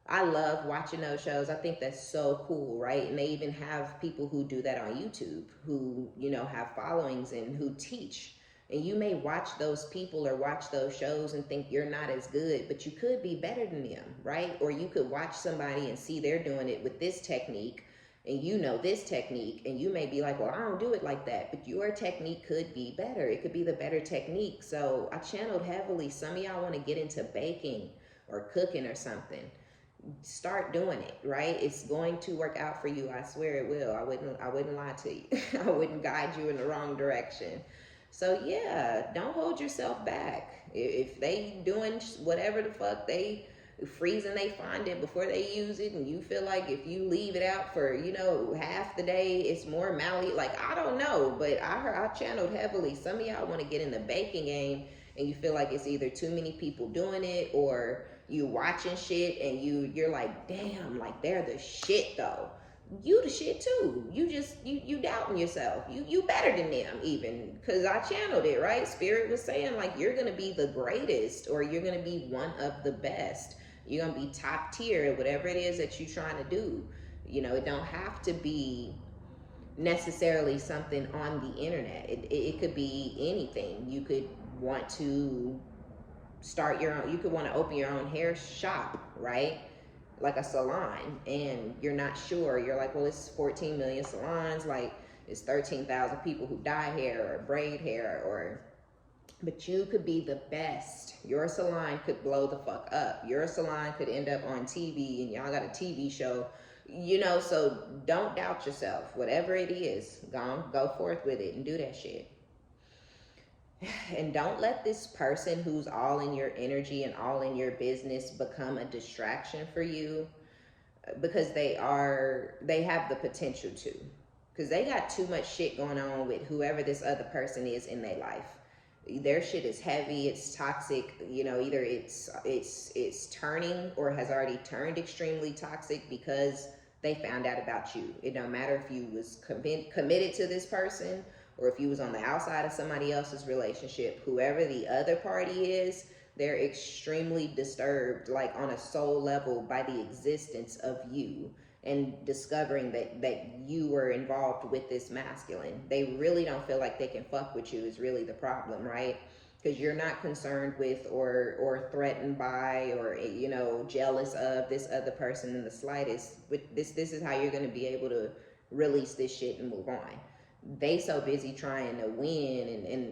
I love watching those shows. I think that's so cool, right? And they even have people who do that on YouTube who, you know, have followings and who teach. And you may watch those people or watch those shows and think you're not as good, but you could be better than them, right? Or you could watch somebody and see they're doing it with this technique and you know this technique, and you may be like, well, I don't do it like that, but your technique could be better. It could be the better technique. So I channeled heavily. Some of y'all want to get into baking or cooking or something. Start doing it, right? It's going to work out for you. I swear it will. I wouldn't lie to you. I wouldn't guide you in the wrong direction. So yeah, don't hold yourself back. If they doing whatever the fuck they freezing they find it before they use it, and you feel like if you leave it out for half the day it's more malleable, like I don't know, but I channeled heavily. Some of y'all want to get in the baking game, and you feel like it's either too many people doing it, or you watching shit and you're like, damn, like they're the shit though. You the shit too. You doubting yourself. You better than them even, because I channeled it, right? Spirit was saying like you're gonna be the greatest, or you're gonna be one of the best. You're gonna be top tier at whatever it is that you're trying to do. It don't have to be necessarily something on the internet. It could be anything. You could want to start your own, you could want to open your own hair shop, right? Like a salon, and you're not sure. You're like, well, it's 14 million salons, like it's 13,000 people who dye hair or braid hair, but you could be the best. Your salon could blow the fuck up. Your salon could end up on TV, and y'all got a TV show, so don't doubt yourself. Whatever it is, go forth with it and do that shit. And don't let this person who's all in your energy and all in your business become a distraction for you, because they have the potential to, because they got too much shit going on with whoever this other person is in their life. Their shit is heavy, it's toxic, either it's turning or has already turned extremely toxic because they found out about you. It don't matter if you was committed to this person, or if you was on the outside of somebody else's relationship. Whoever the other party is, they're extremely disturbed, like on a soul level, by the existence of you, and discovering that you were involved with this masculine. They really don't feel like they can fuck with you is really the problem, right? Because you're not concerned with or threatened by or jealous of this other person in the slightest. But this is how you're going to be able to release this shit and move on. They so busy trying to win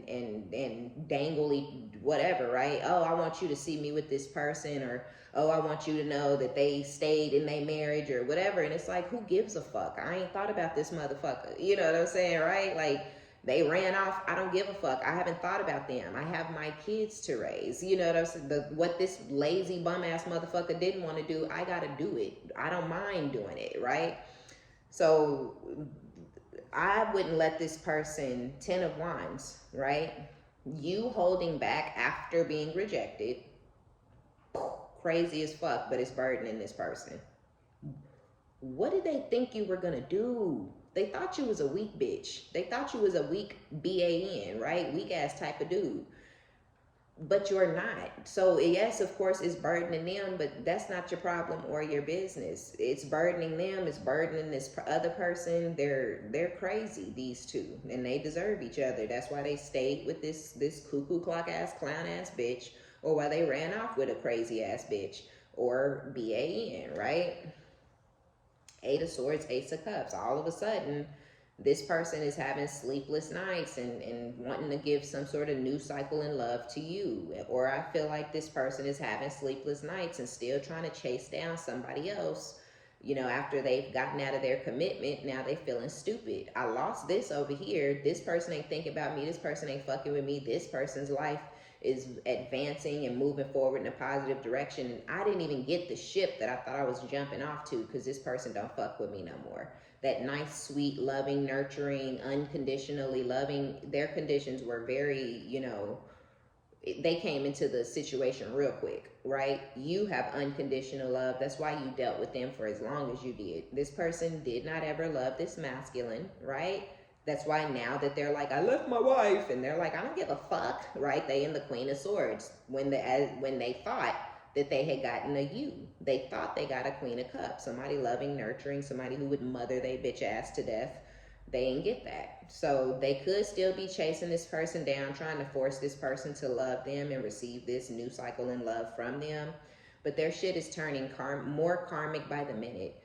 and dangle whatever, right? Oh, I want you to see me with this person, or oh, I want you to know that they stayed in their marriage or whatever. And it's like, who gives a fuck? I ain't thought about this motherfucker. You know what I'm saying, right? Like, they ran off. I don't give a fuck. I haven't thought about them. I have my kids to raise. You know what I'm saying? What this lazy bum ass motherfucker didn't want to do, I gotta do it. I don't mind doing it, right? So I wouldn't let this person, 10 of wands, right? You holding back after being rejected, crazy as fuck, but it's burdening this person. What did they think you were gonna do? They thought you was a weak bitch. They thought you was a weak BAN, right? Weak ass type of dude. But you're not. So yes, of course, it's burdening them, but that's not your problem or your business. It's burdening them. It's burdening this other person. They're crazy, these two, and they deserve each other. That's why they stayed with this cuckoo clock ass clown ass bitch, or why they ran off with a crazy ass bitch, or BAN, right? Eight of Swords, Ace of Cups. All of a sudden, this person is having sleepless nights and wanting to give some sort of new cycle in love to you. Or I feel like this person is having sleepless nights and still trying to chase down somebody else, after they've gotten out of their commitment. Now they feeling stupid. I lost this over here. This person ain't thinking about me. This person ain't fucking with me. This person's life is advancing and moving forward in a positive direction. And I didn't even get the ship that I thought I was jumping off to, because this person don't fuck with me no more. That nice, sweet, loving, nurturing, unconditionally loving, their conditions were very, they came into the situation real quick, right? You have unconditional love. That's why you dealt with them for as long as you did. This person did not ever love this masculine, right? That's why now that they're like, I left my wife, and they're like, I don't give a fuck, right? They in the Queen of Swords. When they thought that they had gotten a you. They thought they got a Queen of Cups. Somebody loving, nurturing, somebody who would mother they bitch ass to death. They didn't get that. So they could still be chasing this person down, trying to force this person to love them and receive this new cycle in love from them. But their shit is turning more karmic by the minute.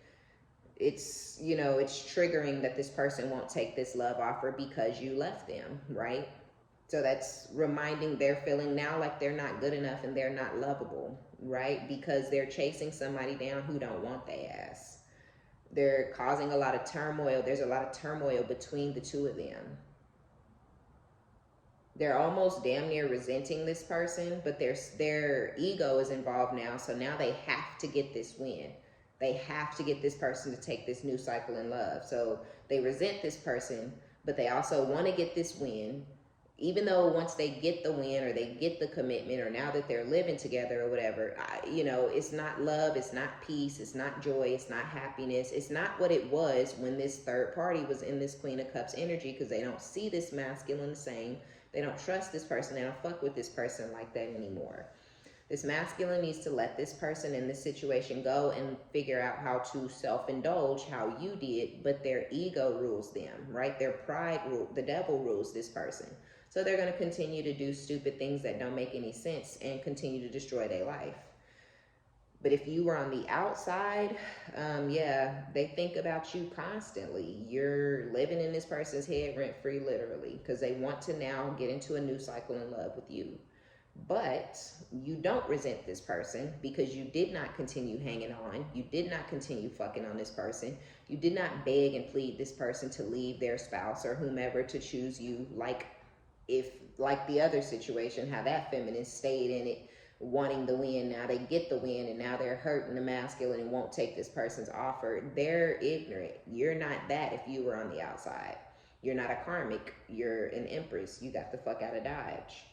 it's, you know, it's triggering that this person won't take this love offer because you left them, right? So that's reminding their feeling now like they're not good enough and they're not lovable, right? Because they're chasing somebody down who don't want their ass. They're causing a lot of turmoil. There's a lot of turmoil between the two of them. They're almost damn near resenting this person, but their ego is involved now. So now they have to get this win. They have to get this person to take this new cycle in love. So they resent this person, but they also want to get this win. Even though once they get the win or they get the commitment or now that they're living together or whatever, you know, it's not love, it's not peace, it's not joy, it's not happiness. It's not what it was when this third party was in this Queen of Cups energy, because they don't see this masculine the same. They don't trust this person. They don't fuck with this person like that anymore. This masculine needs to let this person in this situation go and figure out how to self-indulge how you did, but their ego rules them, right? Their pride the devil rules this person. So they're going to continue to do stupid things that don't make any sense and continue to destroy their life. But if you were on the outside, yeah, they think about you constantly. You're living in this person's head rent-free, literally, because they want to now get into a new cycle in love with you. But you don't resent this person because you did not continue hanging on. You did not continue fucking on this person. You did not beg and plead this person to leave their spouse or whomever to choose you, like the other situation, how that feminine stayed in it, wanting the win. Now they get the win and now they're hurting the masculine and won't take this person's offer. They're ignorant. You're not that if you were on the outside. You're not a karmic. You're an empress. You got the fuck out of Dodge.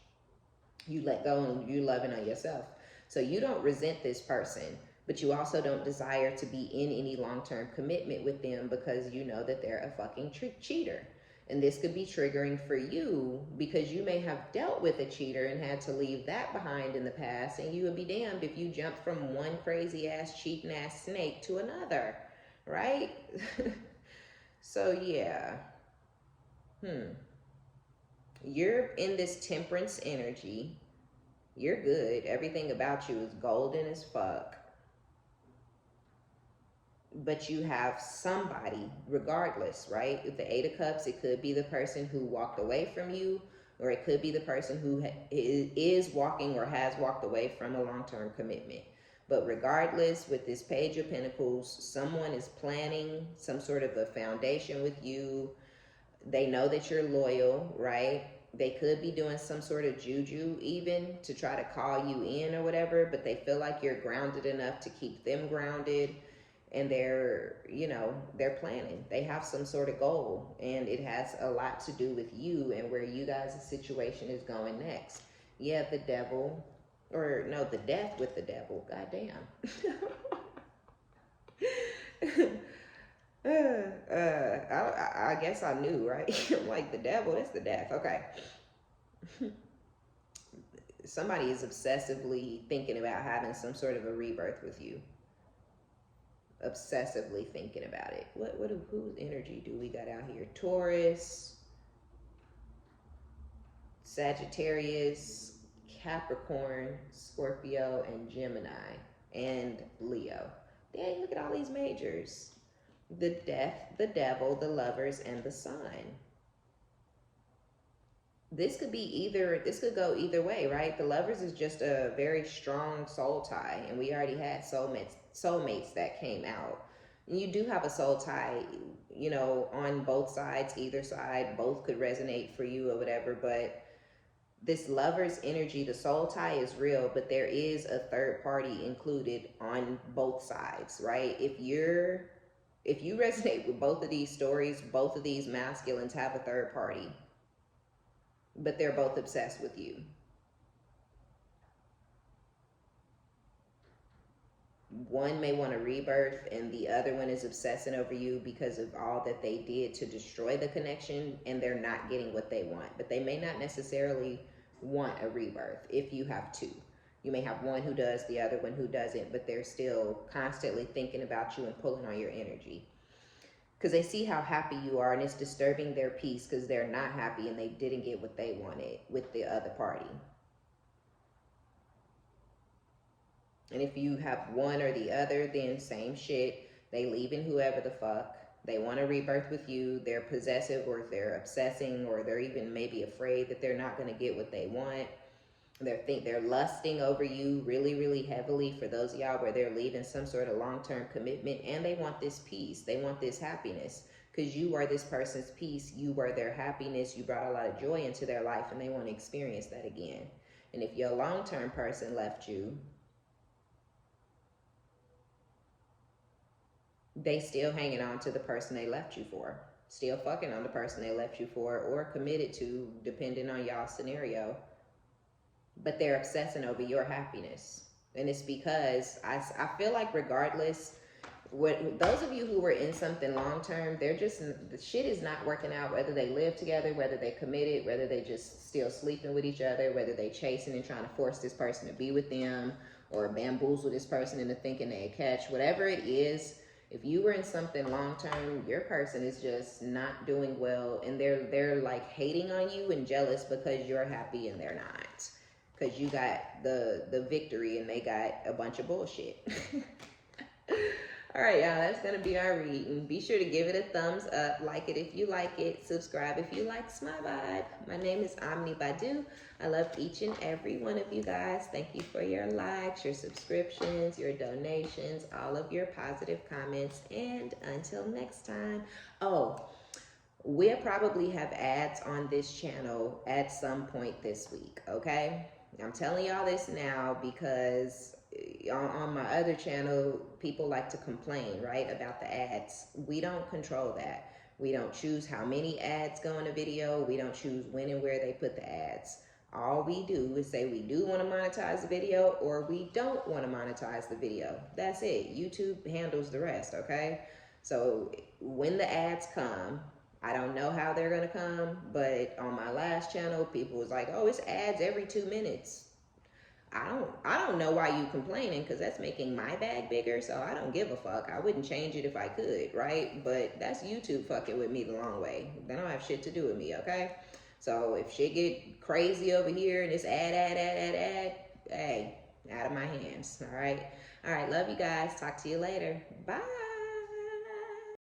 You let go and you loving on yourself. So you don't resent this person, but you also don't desire to be in any long-term commitment with them because you know that they're a fucking cheater. And this could be triggering for you because you may have dealt with a cheater and had to leave that behind in the past, and you would be damned if you jumped from one crazy ass cheating ass snake to another, right? So yeah. You're in this temperance energy. You're good. Everything about you is golden as fuck. But you have somebody, regardless, right? With the Eight of Cups, it could be the person who walked away from you, or it could be the person who is walking or has walked away from a long-term commitment. But regardless, with this Page of Pentacles, someone is planning some sort of a foundation with you. They know that you're loyal, right? They could be doing some sort of juju even to try to call you in or whatever, but they feel like you're grounded enough to keep them grounded. And they're, you know, they're planning. They have some sort of goal, and it has a lot to do with you and where you guys' situation is going next. Yeah, the devil, or no, the death with the devil. Goddamn. I guess I knew, right? Like the devil, that's the death. Okay. Somebody is obsessively thinking about having some sort of a rebirth with you. Obsessively thinking about it. Whose energy do we got out here? Taurus, Sagittarius, Capricorn, Scorpio, and Gemini, and Leo. Dang, look at all these majors. The death, the devil, the lovers, and the sun. This could go either way, right? The lovers is just a very strong soul tie, and we already had soulmates that came out. And you do have a soul tie, you know, on both sides, either side, both could resonate for you or whatever, but this lover's energy, the soul tie is real, but there is a third party included on both sides, right? If you resonate with both of these stories, both of these masculines have a third party, but they're both obsessed with you. One may want a rebirth and the other one is obsessing over you because of all that they did to destroy the connection, and they're not getting what they want. But they may not necessarily want a rebirth if you have two. You may have one who does, the other one who doesn't, but they're still constantly thinking about you and pulling on your energy. Because they see how happy you are, and it's disturbing their peace because they're not happy and they didn't get what they wanted with the other party. And if you have one or the other, then same shit. They leaving whoever the fuck. They want to rebirth with you. They're possessive, or they're obsessing, or they're even maybe afraid that they're not going to get what they want. They're lusting over you really, really heavily, for those of y'all where they're leaving some sort of long-term commitment, and they want this peace. They want this happiness, because you are this person's peace. You were their happiness. You brought a lot of joy into their life, and they want to experience that again. And if your long-term person left you, they still hanging on to the person they left you for, still fucking on the person they left you for, or committed to, depending on y'all's scenario. But they're obsessing over your happiness. And it's because I feel like regardless, those of you who were in something long term, they're just, the shit is not working out, whether they live together, whether they committed, whether they just still sleeping with each other, whether they chasing and trying to force this person to be with them, or bamboozle this person into thinking they catch, whatever it is. If you were in something long term, your person is just not doing well, and they're like hating on you and jealous because you're happy and they're not, because you got the victory and they got a bunch of bullshit. All right, y'all, that's gonna be our reading. Be sure to give it a thumbs up, like it if you like it, subscribe if you like my vibe. My name is OmniBadu. I love each and every one of you guys. Thank you for your likes, your subscriptions, your donations, all of your positive comments, and until next time. Oh, we'll probably have ads on this channel at some point this week, okay? I'm telling y'all this now because on my other channel, people like to complain, right, about the ads. We don't control that. We don't choose how many ads go in a video. We don't choose when and where they put the ads. All we do is say we do want to monetize the video, or we don't want to monetize the video. That's it. YouTube handles the rest, okay? So when the ads come, I don't know how they're going to come, but on my last channel, people was like, oh, it's ads every 2 minutes. I don't know why you complaining, because that's making my bag bigger, so I don't give a fuck. I wouldn't change it if I could, right? But that's YouTube fucking with me the long way. They don't have shit to do with me, okay? So if shit get crazy over here and it's ad, hey, out of my hands, all right? All right, love you guys. Talk to you later. Bye.